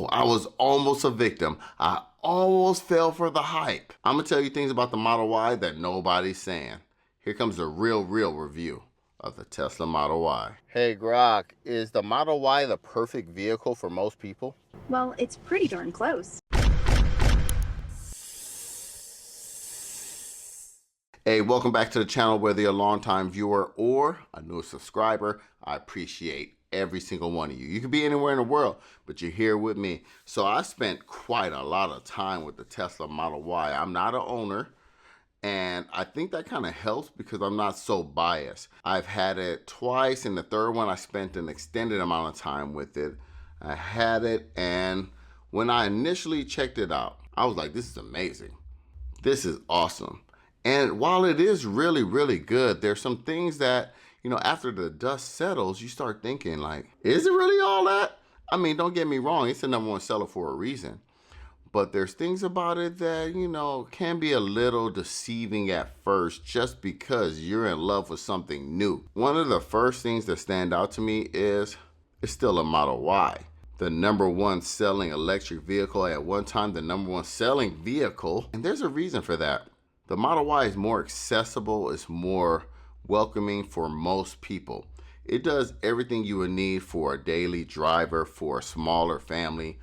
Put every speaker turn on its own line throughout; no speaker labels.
Oh, I was almost a victim. I almost fell for the hype. I'm gonna tell you things about the Model Y that nobody's saying. Here comes the real review of the Tesla Model Y. Hey Grok, is the Model Y the perfect vehicle for most people?
Well, it's pretty darn close.
Hey, welcome back to the channel, whether you're a longtime viewer or a new subscriber. I appreciate every single one of you. You could be anywhere in the world, but you're here with me. So I spent quite a lot of time with the Tesla Model Y. I'm not an owner, and I think that kind of helps because I'm not so biased. I've had it twice, and the third one I spent an extended amount of time with it. I had it, and when I initially checked it out, I was like, this is amazing. This is awesome. And while it is really good, there's some things that, you know, after the dust settles, you start thinking like, is it really all that? I mean, don't get me wrong, it's the #1 seller for a reason. But there's things about it that, you know, can be a little deceiving at first just because you're in love with something new. One of the first things that stand out to me is it's still a Model Y. The #1 selling electric vehicle, at one time the #1 selling vehicle, and there's a reason for that. The Model Y is more accessible, it's more welcoming for most people. It does everything you would need for a daily driver, for a smaller family.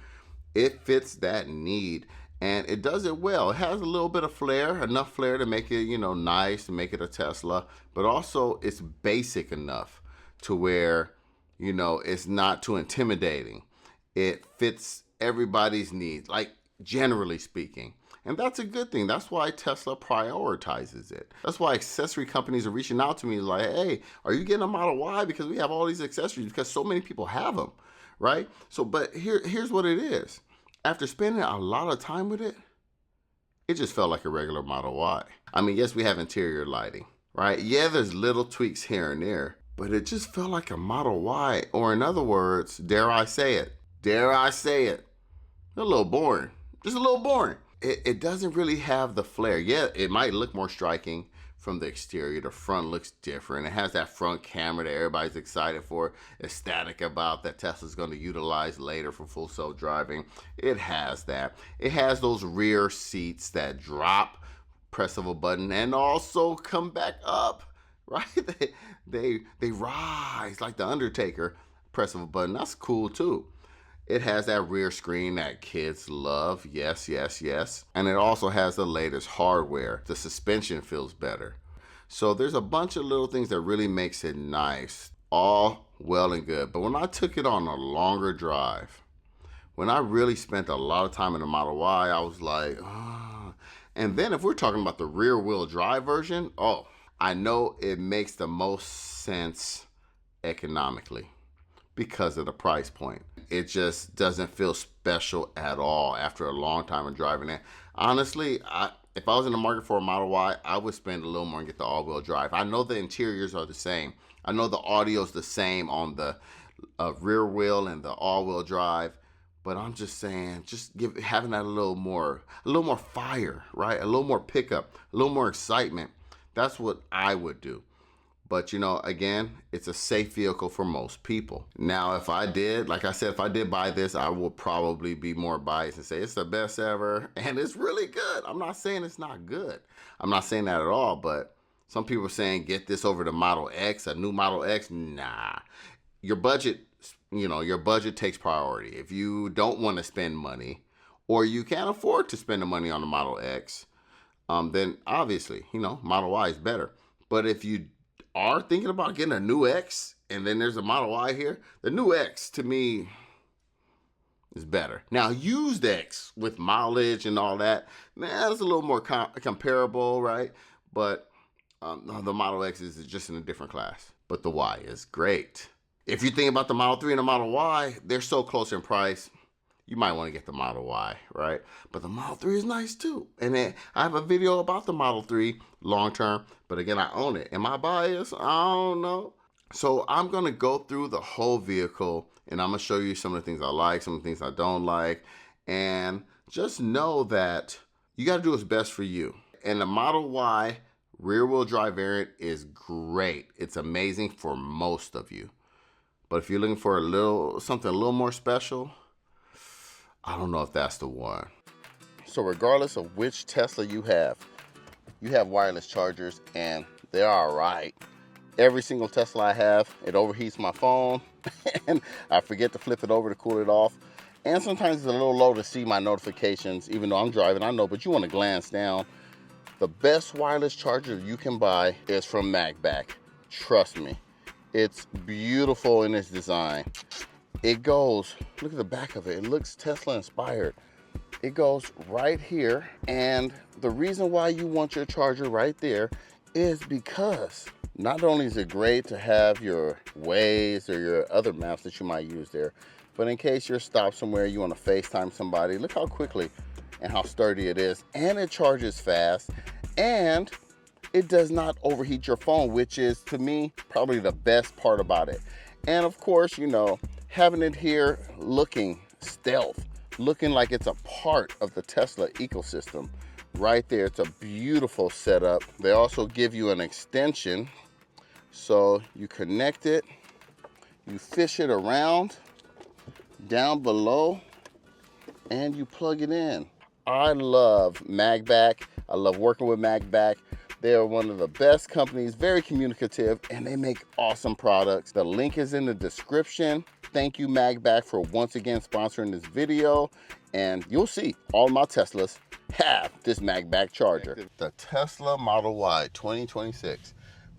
It fits that need, and it does it well. It has a little bit of flair, enough flair to make it, you know, nice, to make it a Tesla, but also it's basic enough to where, you know, it's not too intimidating. It fits everybody's needs, like generally speaking. And that's a good thing. That's why Tesla prioritizes it. That's why accessory companies are reaching out to me like, hey, are you getting a Model Y? Because we have all these accessories because so many people have them, right? So, but here's what it is. After spending a lot of time with it, it just felt like a regular Model Y. I mean, yes, we have interior lighting, right? Yeah, there's little tweaks here and there, but it just felt like a Model Y, or in other words, dare I say it, a little boring, just a little boring. It doesn't really have the flair. Yeah, it might look more striking from the exterior. The front looks different. It has that front camera that everybody's excited for, ecstatic about, that Tesla's going to utilize later for full self-driving. It has that. It has those rear seats that drop, press of a button, and also come back up, right? They rise like the Undertaker, press of a button. That's cool too. It has that rear screen that kids love, yes. And it also has the latest hardware. The suspension feels better. So there's a bunch of little things that really makes it nice. All well and good. But when I took it on a longer drive, when I really spent a lot of time in the Model Y, I was like, oh. And then if we're talking about the rear wheel drive version, oh, I know it makes the most sense economically because of the price point. It just doesn't feel special at all after a long time of driving it. Honestly, if I was in the market for a Model Y, I would spend a little more and get the all-wheel drive. I know the interiors are the same. I know the audio's the same on the rear wheel and the all-wheel drive, but I'm just saying, just having that a little more fire, right? A little more pickup, a little more excitement. That's what I would do. But, you know, again, it's a safe vehicle for most people. Now, if I did, like I said, if I did buy this, I would probably be more biased and say it's the best ever and it's really good. I'm not saying it's not good. I'm not saying that at all, but some people are saying get this over the Model X, a new Model X. Nah, your budget, you know, your budget takes priority. If you don't want to spend money or you can't afford to spend the money on the Model X, then obviously, you know, Model Y is better. But if you are thinking about getting a new X and then there's a Model Y here, the new X to me is better. Now, used X with mileage and all that, man, it's a little more comparable, right? But the Model X is just in a different class. But the Y is great. If you think about the Model 3 and the Model Y, they're so close in price, you might want to get the Model Y, right? But the Model 3 is nice too. And then I have a video about the Model 3 long term, but again, I own it. Am I biased? I don't know. So I'm gonna go through the whole vehicle and I'm gonna show you some of the things I like, some of the things I don't like. And just know that you gotta do what's best for you. And the Model Y rear wheel drive variant is great. It's amazing for most of you. But if you're looking for something a little more special, I don't know if that's the one. So regardless of which Tesla you have wireless chargers, and they're all right. Every single Tesla I have, it overheats my phone and I forget to flip it over to cool it off. And sometimes it's a little low to see my notifications, even though I'm driving, I know, but you want to glance down. The best wireless charger you can buy is from MagBack. Trust me, it's beautiful in its design. It goes, look at the back of it, it looks Tesla inspired. It goes right here, and the reason why you want your charger right there is because not only is it great to have your Waze or your other maps that you might use there, but in case you're stopped somewhere, you want to FaceTime somebody, look how quickly and how sturdy it is, and it charges fast, and it does not overheat your phone, which is, to me, probably the best part about it. And of course, you know, having it here looking stealth, looking like it's a part of the Tesla ecosystem right there. It's a beautiful setup. They also give you an extension, so you connect it, you fish it around down below, and you plug it in. I love MagBack. I love working with MagBack. They are one of the best companies, very communicative, and they make awesome products. The link is in the description. Thank you, MagBack, for once again sponsoring this video. And you'll see all my Teslas have this MagBack charger. The Tesla Model Y 2026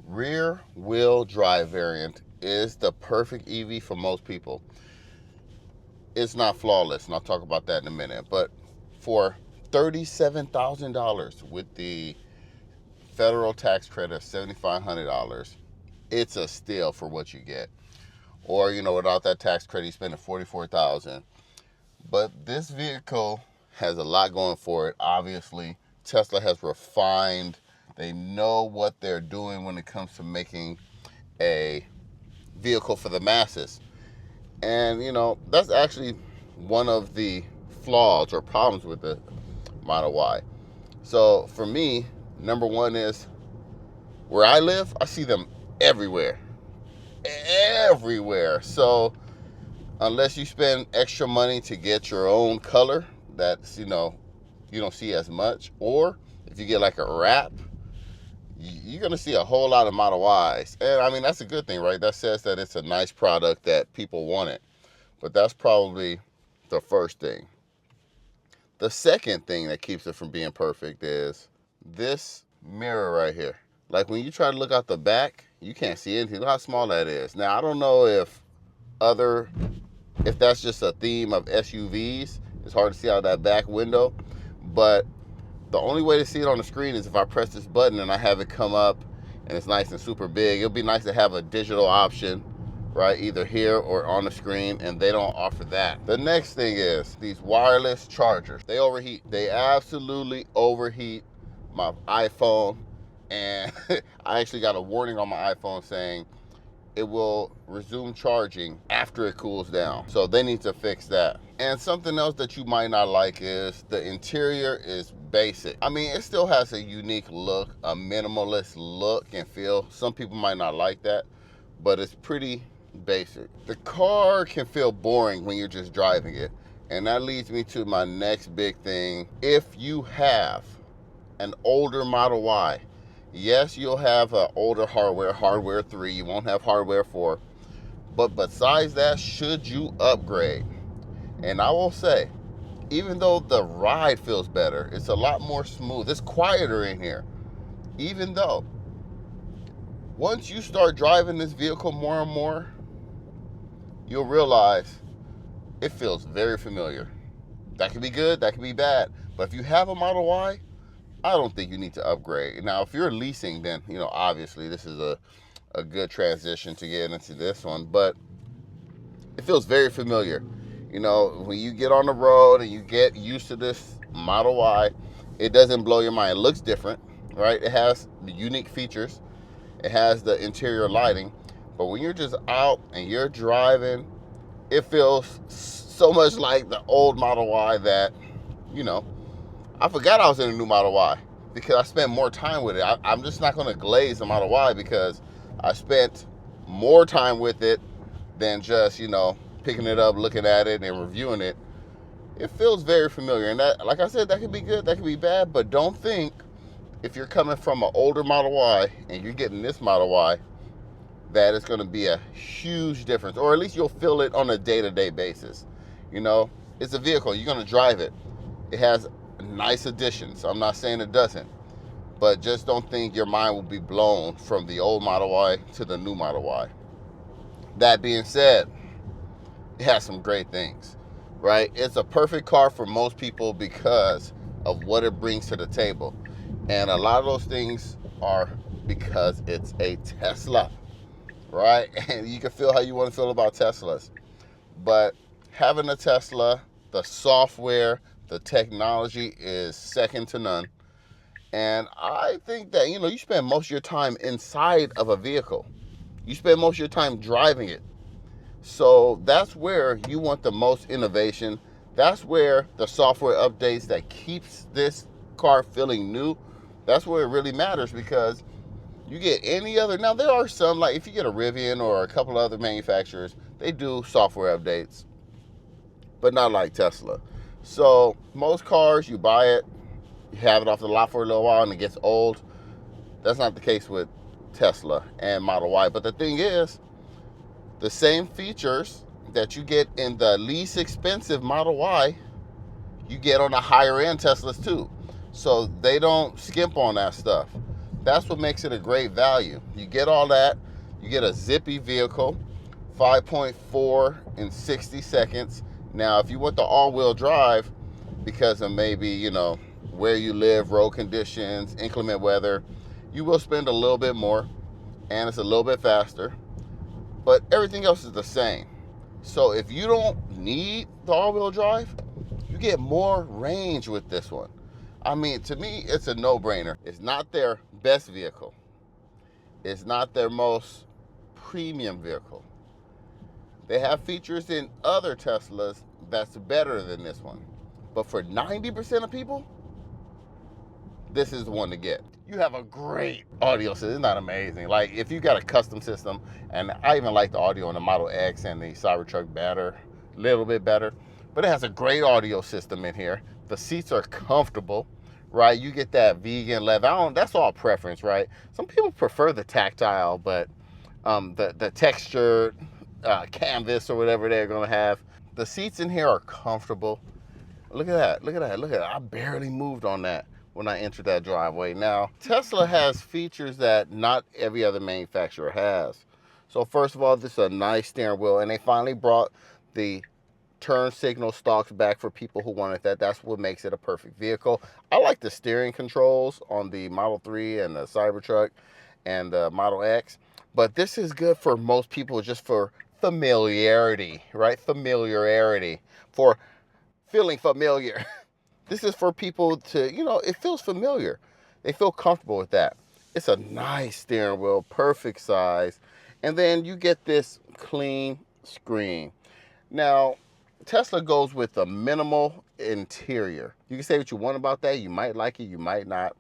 rear wheel drive variant is the perfect EV for most people. It's not flawless, and I'll talk about that in a minute. But for $37,000 with the federal tax credit of $7,500, it's a steal for what you get. Or, you know, without that tax credit, you spend $44,000. But this vehicle has a lot going for it. Obviously, Tesla has refined. They know what they're doing when it comes to making a vehicle for the masses. And, you know, that's actually one of the flaws or problems with the Model Y. So for me, number one is where I live, I see them everywhere. Everywhere. So unless you spend extra money to get your own color, that's, you know, you don't see as much. Or if you get like a wrap, you're going to see a whole lot of Model Ys. And I mean, that's a good thing, right? That says that it's a nice product that people want it. But that's probably the first thing. The second thing that keeps it from being perfect is this mirror right here. Like when you try to look out the back, you can't see anything. Look how small that is. Now, I don't know if that's just a theme of SUVs. It's hard to see out that back window. But the only way to see it on the screen is if I press this button and I have it come up and it's nice and super big. It'll be nice to have a digital option, right? Either here or on the screen, and they don't offer that. The next thing is these wireless chargers. They overheat. They absolutely overheat my iPhone. And I actually got a warning on my iPhone saying it will resume charging after it cools down. So they need to fix that. And something else that you might not like is the interior is basic. I mean, it still has a unique look, a minimalist look and feel. Some people might not like that, but it's pretty basic. The car can feel boring when you're just driving it. And that leads me to my next big thing. If you have an older Model Y, yes, you'll have an older hardware 3. You won't have hardware 4. But besides that, should you upgrade? And I will say, even though the ride feels better, it's a lot more smooth. It's quieter in here. Even though, once you start driving this vehicle more and more, you'll realize it feels very familiar. That can be good, that can be bad. But if you have a Model Y, I don't think you need to upgrade. Now, if you're leasing, then, you know, obviously this is a good transition to get into this one. But it feels very familiar. You know, when you get on the road and you get used to this Model Y, it doesn't blow your mind. It looks different, right? It has the unique features. It has the interior lighting. But when you're just out and you're driving, it feels so much like the old Model Y that, you know, I forgot I was in a new Model Y because I spent more time with it. I'm just not going to glaze the Model Y because I spent more time with it than just, you know, picking it up, looking at it, and reviewing it. It feels very familiar, and that, like I said, that could be good, that could be bad, but don't think if you're coming from an older Model Y and you're getting this Model Y that it's going to be a huge difference, or at least you'll feel it on a day-to-day basis. You know, it's a vehicle, you're going to drive it. It has nice additions, so I'm not saying it doesn't, but just don't think your mind will be blown from the old Model Y to the new Model Y. That being said, it has some great things, right? It's a perfect car for most people because of what it brings to the table. And a lot of those things are because it's a Tesla, right? And you can feel how you want to feel about Teslas. But having a Tesla, the software, the technology is second to none. And I think that, you know, you spend most of your time inside of a vehicle. You spend most of your time driving it. So that's where you want the most innovation. That's where the software updates that keeps this car feeling new, that's where it really matters, because you get any other, now there are some, like if you get a Rivian or a couple other manufacturers, they do software updates, but not like Tesla. So most cars, you buy it, you have it off the lot for a little while and it gets old. That's not the case with Tesla and Model Y. But the thing is, the same features that you get in the least expensive Model Y, you get on the higher end Teslas too. So they don't skimp on that stuff. That's what makes it a great value. You get all that, you get a zippy vehicle, 5.4 in 60 seconds. Now, if you want the all-wheel drive, because of maybe, you know, where you live, road conditions, inclement weather, you will spend a little bit more, and it's a little bit faster. But everything else is the same. So if you don't need the all-wheel drive, you get more range with this one. I mean, to me, it's a no-brainer. It's not their best vehicle. It's not their most premium vehicle. They have features in other Teslas that's better than this one. But for 90% of people, this is the one to get. You have a great audio system. It's not amazing. Like if you got a custom system, and I even like the audio on the Model X and the Cybertruck better, a little bit better, but it has a great audio system in here. The seats are comfortable, right? You get that vegan leather. That's all preference, right? Some people prefer the tactile, but the textured canvas or whatever they're gonna have. The seats in here are comfortable. Look at that, look at that, look at that. I barely moved on that when I entered that driveway. Now, Tesla has features that not every other manufacturer has. So first of all, this is a nice steering wheel, and they finally brought the turn signal stalks back for people who wanted that. That's what makes it a perfect vehicle. I like the steering controls on the Model 3 and the Cybertruck and the Model X, but this is good for most people just for familiarity, right? Familiarity, for feeling familiar. This is for people to, you know, it feels familiar. They feel comfortable with that. It's a nice steering wheel, perfect size. And then you get this clean screen. Now, Tesla goes with a minimal interior. You can say what you want about that. You might like it, you might not.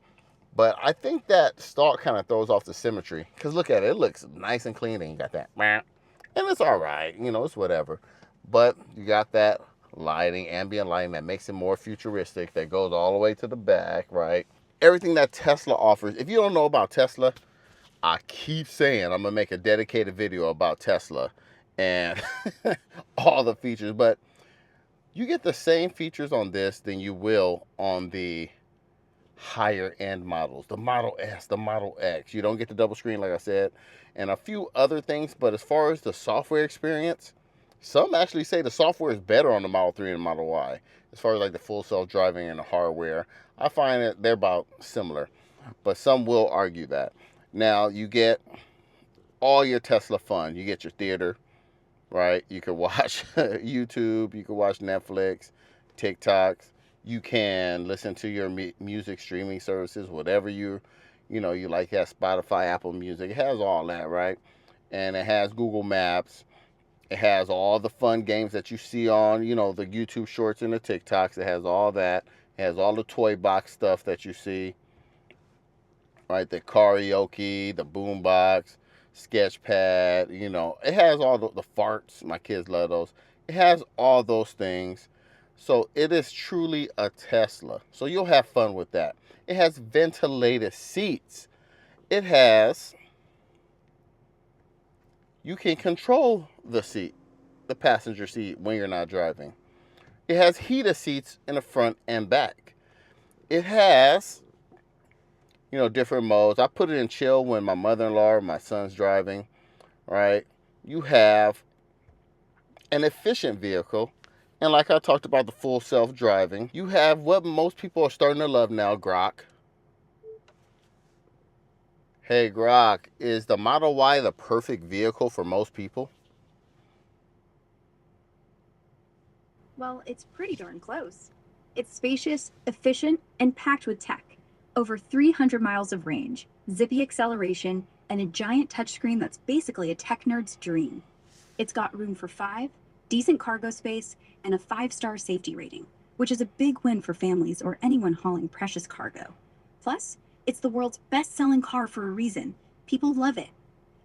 But I think that stalk kind of throws off the symmetry. Because look at it, it looks nice and clean. And you got that, and it's all right. You know, it's whatever. But you got that lighting, ambient lighting that makes it more futuristic, that goes all the way to the back, right? Everything that Tesla offers. If you don't know about Tesla, I keep saying I'm gonna make a dedicated video about Tesla and all the features, but you get the same features on this than you will on the higher end models, the Model S, the Model X. You don't get the double screen, like I said, and a few other things. But as far as the software experience, some actually say the software is better on the Model 3 and the Model Y. As far as like the full self-driving and the hardware, I find that they're about similar, but some will argue that. Now you get all your Tesla fun. You get your theater, right? You can watch YouTube, you can watch Netflix, TikToks. You can listen to your music streaming services, whatever you like. It has Spotify, Apple Music. It has all that, right? And it has Google Maps. It has all the fun games that you see on, the YouTube shorts and the TikToks. It has all that. It has all the toy box stuff that you see, right? The karaoke, the boombox, Sketchpad, it has all the farts. My kids love those. It has all those things. So it is truly a Tesla. So you'll have fun with that. It has ventilated seats. It has, you can control the seat, the passenger seat when you're not driving. It has heated seats in the front and back. It has, different modes. I put it in chill when my mother-in-law or my son's driving, right? You have an efficient vehicle. And like I talked about the full self-driving, you have what most people are starting to love now, Grok. Hey, Grok, is the Model Y the perfect vehicle for most people?
Well, it's pretty darn close. It's spacious, efficient, and packed with tech. Over 300 miles of range, zippy acceleration, and a giant touchscreen that's basically a tech nerd's dream. It's got room for five, decent cargo space, and a 5-star safety rating, which is a big win for families or anyone hauling precious cargo. Plus, it's the world's best-selling car for a reason. People love it.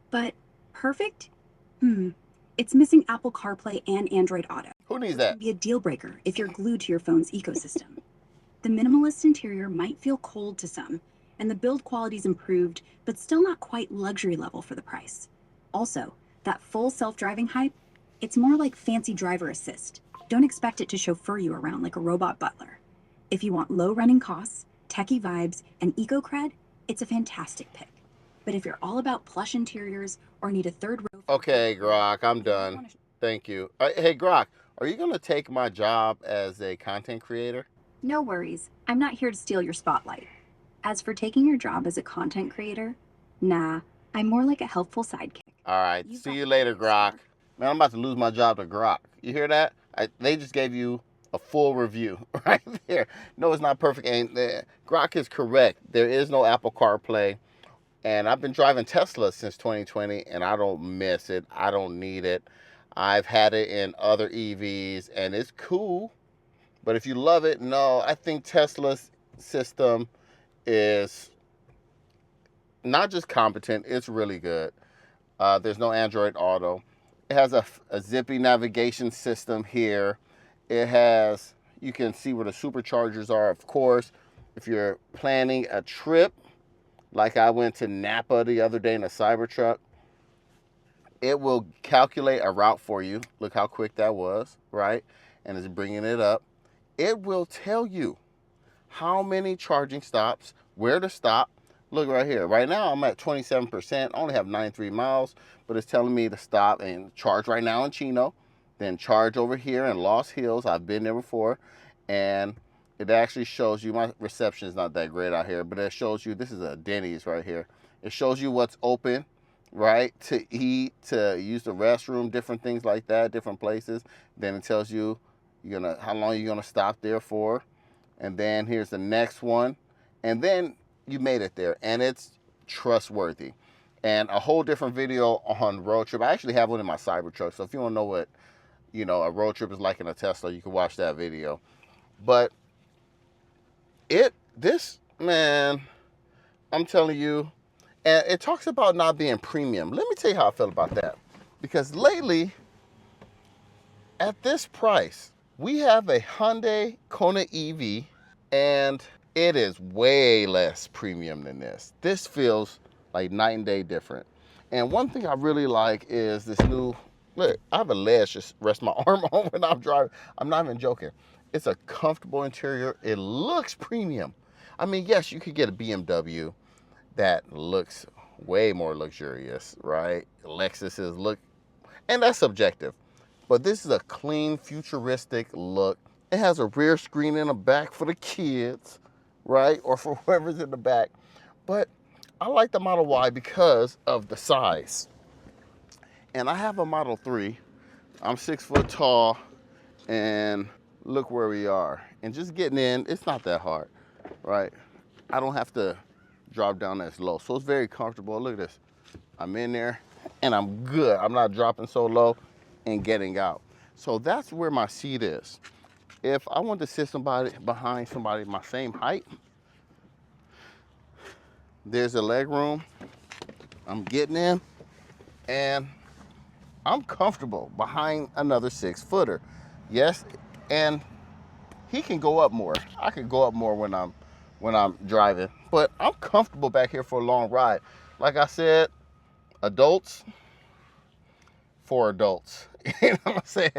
But perfect? It's missing Apple CarPlay and Android Auto.
Who needs
Which
that?
can be a deal breaker if you're glued to your phone's ecosystem. The minimalist interior might feel cold to some, and the build quality's improved, but still not quite luxury level for the price. Also, that full self-driving hype, it's more like fancy driver assist. Don't expect it to chauffeur you around like a robot butler. If you want low running costs, techie vibes, and eco cred, it's a fantastic pick. But if you're all about plush interiors or need a third row...
Okay, Grok, I'm done. Thank you. Hey, Grok, are you going to take my job as a content creator?
No worries, I'm not here to steal your spotlight. As for taking your job as a content creator, nah, I'm more like a helpful sidekick.
All right, see you later, Grok. Man, I'm about to lose my job to Grok. You hear that? They just gave you a full review right there. No, it's not perfect. And Grok is correct. There is no Apple CarPlay. And I've been driving Tesla since 2020, and I don't miss it. I don't need it. I've had it in other EVs, and it's cool. But if you love it, no, I think Tesla's system is not just competent, it's really good. There's no Android Auto. It has a zippy navigation system here. It has, you can see where the superchargers are, of course. If you're planning a trip, like I went to Napa the other day in a Cybertruck, it will calculate a route for you. Look how quick that was, right? And it's bringing it up. It will tell you how many charging stops, where to stop. Look right here. Right now, I'm at 27%. I only have 93 miles, but it's telling me to stop and charge right now in Chino, then charge over here in Lost Hills. I've been there before, and it actually shows you, my reception is not that great out here, but it shows you, this is a Denny's right here. It shows you what's open, right, to eat, to use the restroom, different things like that, different places. Then it tells you how long you're gonna stop there for. And then here's the next one. And then you made it there, and it's trustworthy. And a whole different video on road trip. I actually have one in my Cybertruck, so if you want to know what, a road trip is like in a Tesla, you can watch that video. But man, I'm telling you, and it talks about not being premium. Let me tell you how I feel about that. Because lately, at this price, we have a Hyundai Kona EV, and it is way less premium than this. This feels like night and day different. And one thing I really like is this new, look, I have a ledge just rest my arm on when I'm driving. I'm not even joking. It's a comfortable interior. It looks premium. I mean, yes, you could get a BMW that looks way more luxurious, right? Lexuses look, and that's subjective. But this is a clean, futuristic look. It has a rear screen in the back for the kids, right? Or for whoever's in the back. But I like the Model Y because of the size. And I have a Model 3. I'm 6 foot tall, and look where we are. And just getting in, it's not that hard, right? I don't have to drop down as low. So it's very comfortable. Look at this. I'm in there, and I'm good. I'm not dropping so low and getting out. So that's where my seat is. If I want to sit behind somebody my same height, there's a leg room. I'm getting in, and I'm comfortable behind another 6 footer. Yes, and he can go up more. I can go up more when I'm driving, but I'm comfortable back here for a long ride. Like I said, adults for adults. You know what I'm saying?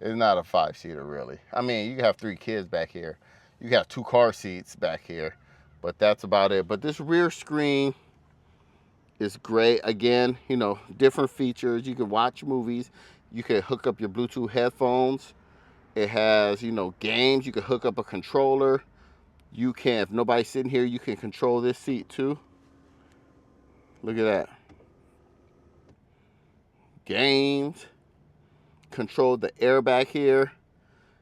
It's not a 5-seater really. I mean, you can have 3 kids back here. You can have 2 car seats back here, but that's about it. But this rear screen is great. Again, you know, different features. You can watch movies. You can hook up your Bluetooth headphones. It has, you know, games. You can hook up a controller. You can, if nobody's sitting here, you can control this seat too. Look at that. Games. Control the airbag here.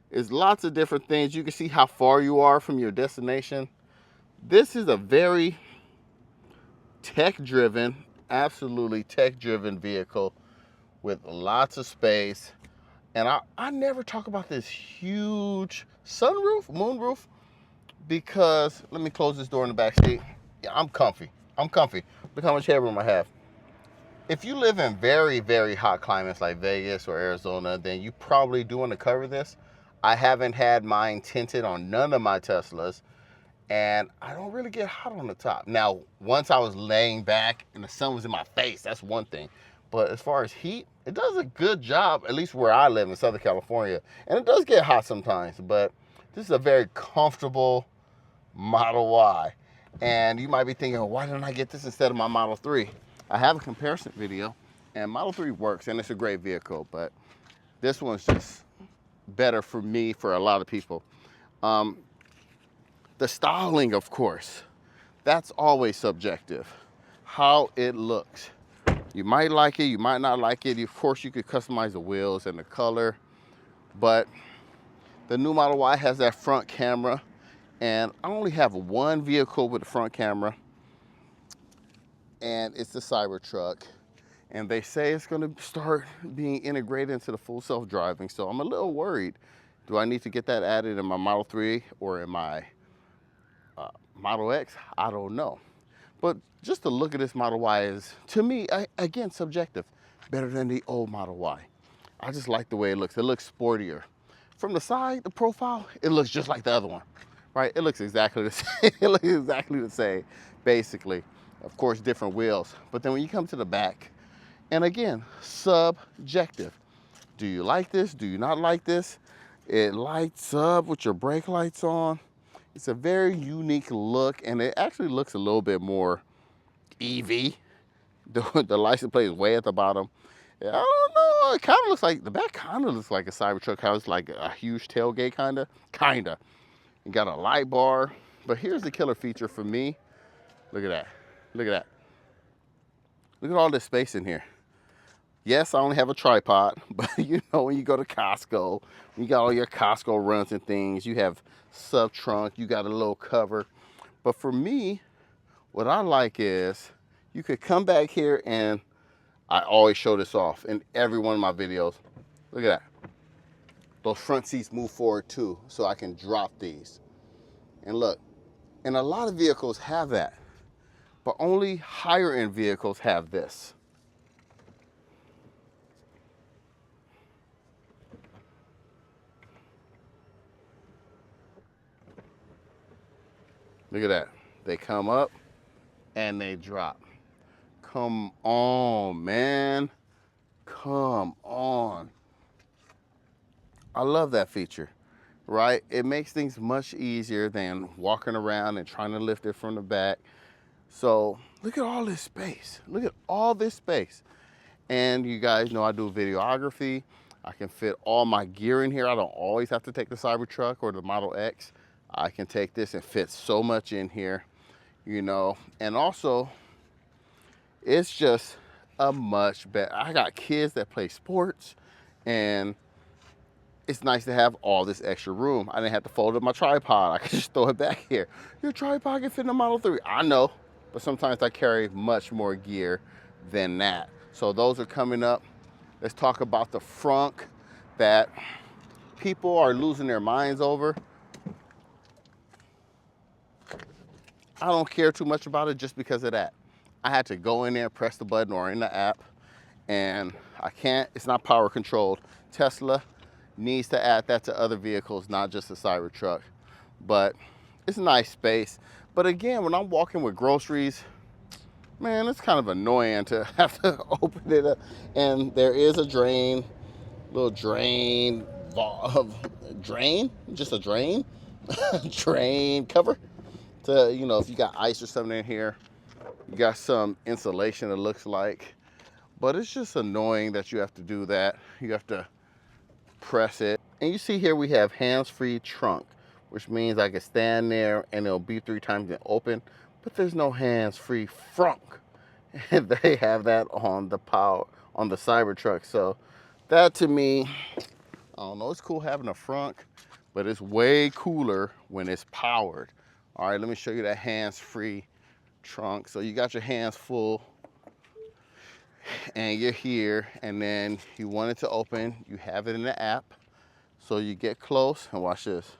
There's lots of different things. You can see how far you are from your destination. This is a very tech-driven, absolutely tech-driven vehicle with lots of space. And I never talk about this huge sunroof, moonroof, because let me close this door in the back seat. Yeah, I'm comfy. I'm comfy. Look how much headroom I have. If you live in very, very hot climates like Vegas or Arizona, then you probably do want to cover this. I haven't had mine tinted on none of my Teslas, and I don't really get hot on the top. Now, once I was laying back and the sun was in my face, that's one thing. But as far as heat, it does a good job, at least where I live in Southern California. And it does get hot sometimes, but this is a very comfortable Model Y. And you might be thinking, well, why didn't I get this instead of my Model 3? I have a comparison video, and Model 3 works, and it's a great vehicle, but this one's just better for me, for a lot of people. The styling, of course, that's always subjective. How it looks. You might like it, you might not like it. Of course, you could customize the wheels and the color, but the new Model Y has that front camera, and I only have one vehicle with a front camera, and it's the Cybertruck. And they say it's gonna start being integrated into the full self-driving, so I'm a little worried. Do I need to get that added in my Model 3 or in my Model X? I don't know. But just to look at this Model Y is, to me, again, subjective. Better than the old Model Y. I just like the way it looks. It looks sportier. From the side, the profile, it looks just like the other one, right? It looks exactly the same. It looks exactly the same, basically. Of course, different wheels. But then when you come to the back, and again, subjective. Do you like this? Do you not like this? It lights up with your brake lights on. It's a very unique look, and it actually looks a little bit more EV. The license plate is way at the bottom. I don't know. It kind of looks like, the back kind of looks like a Cybertruck. How it's like a huge tailgate, kind of. You got a light bar. But here's the killer feature for me. Look at that. Look at that. Look at all this space in here. Yes, I only have a tripod, but you know, when you go to Costco, you got all your Costco runs and things, you have sub trunk, you got a little cover. But for me, what I like is you could come back here, and I always show this off in every one of my videos. Look at that. Those front seats move forward too, so I can drop these. And look, and a lot of vehicles have that, but only higher end vehicles have this. Look at that. They come up and they drop. Come on, man. Come on. I love that feature, right? It makes things much easier than walking around and trying to lift it from the back. So look at all this space. Look at all this space. And you guys know I do videography. I can fit all my gear in here. I don't always have to take the Cybertruck or the Model X. I can take this and fit so much in here, you know. And also, it's just a much better. I got kids that play sports, and it's nice to have all this extra room. I didn't have to fold up my tripod. I could just throw it back here. Your tripod can fit in a Model 3. I know, but sometimes I carry much more gear than that. So those are coming up. Let's talk about the Frunk that people are losing their minds over. I don't care too much about it just because of that. I had to go in there, press the button or in the app, and I can't, it's not power controlled. Tesla needs to add that to other vehicles, not just a Cybertruck. But it's a nice space. But again, when I'm walking with groceries, man, it's kind of annoying to have to open it up. And there is a drain, little drain, drain, just a drain, drain cover to, you know, if you got ice or something in here, you got some insulation, it looks like. But it's just annoying that you have to do that. You have to press it. And you see here we have hands-free trunk, which means I can stand there and it'll beep 3 times and open, but there's no hands-free Frunk. And they have that on the Cybertruck. So that to me, I don't know, it's cool having a Frunk, but it's way cooler when it's powered. All right, let me show you that hands-free trunk. So you got your hands full and you're here, and then you want it to open, you have it in the app. So you get close and watch this.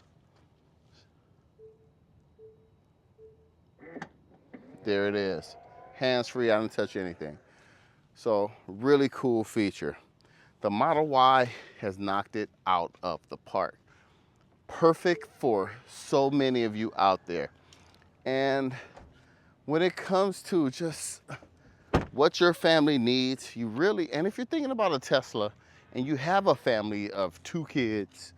There it is. Hands-free, I didn't touch anything. So really cool feature. The Model Y has knocked it out of the park. Perfect for so many of you out there. And when it comes to just what your family needs, you really, and if you're thinking about a Tesla and you have a family of 2 kids,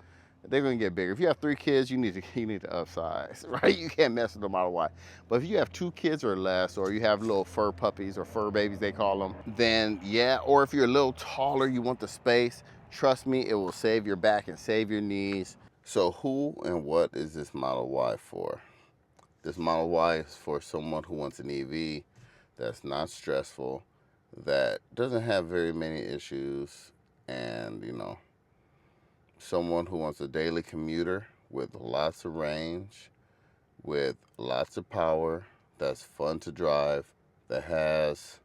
they're gonna get bigger. If you have 3 kids, you need to upsize, right? You can't mess with the Model Y. But if you have 2 kids or less, or you have little fur puppies or fur babies, they call them, then yeah, or if you're a little taller, you want the space, trust me, it will save your back and save your knees. So who and what is this Model Y for? This Model Y is for someone who wants an EV that's not stressful, that doesn't have very many issues, and you know, someone who wants a daily commuter with lots of range, with lots of power, that's fun to drive, that has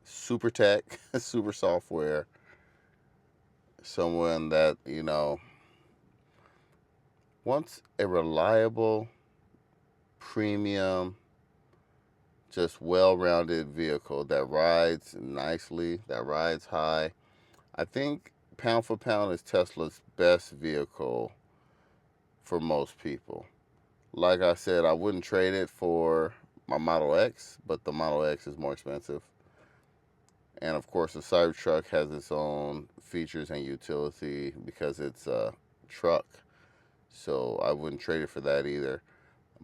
super tech, super software, someone that, you know, wants a reliable, premium, just well-rounded vehicle that rides nicely, that rides high. I think pound for pound is Tesla's best vehicle for most people. Like I said, I wouldn't trade it for my Model X, but the Model X is more expensive. And of course, the Cybertruck has its own features and utility because it's a truck. So I wouldn't trade it for that either.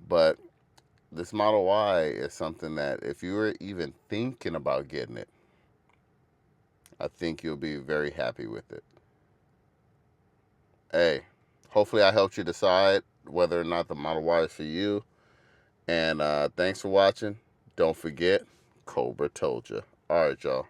But this Model Y is something that if you were even thinking about getting it, I think you'll be very happy with it. Hey, hopefully I helped you decide whether or not the Model Y is for you. And thanks for watching. Don't forget, Cobra told you. All right, y'all.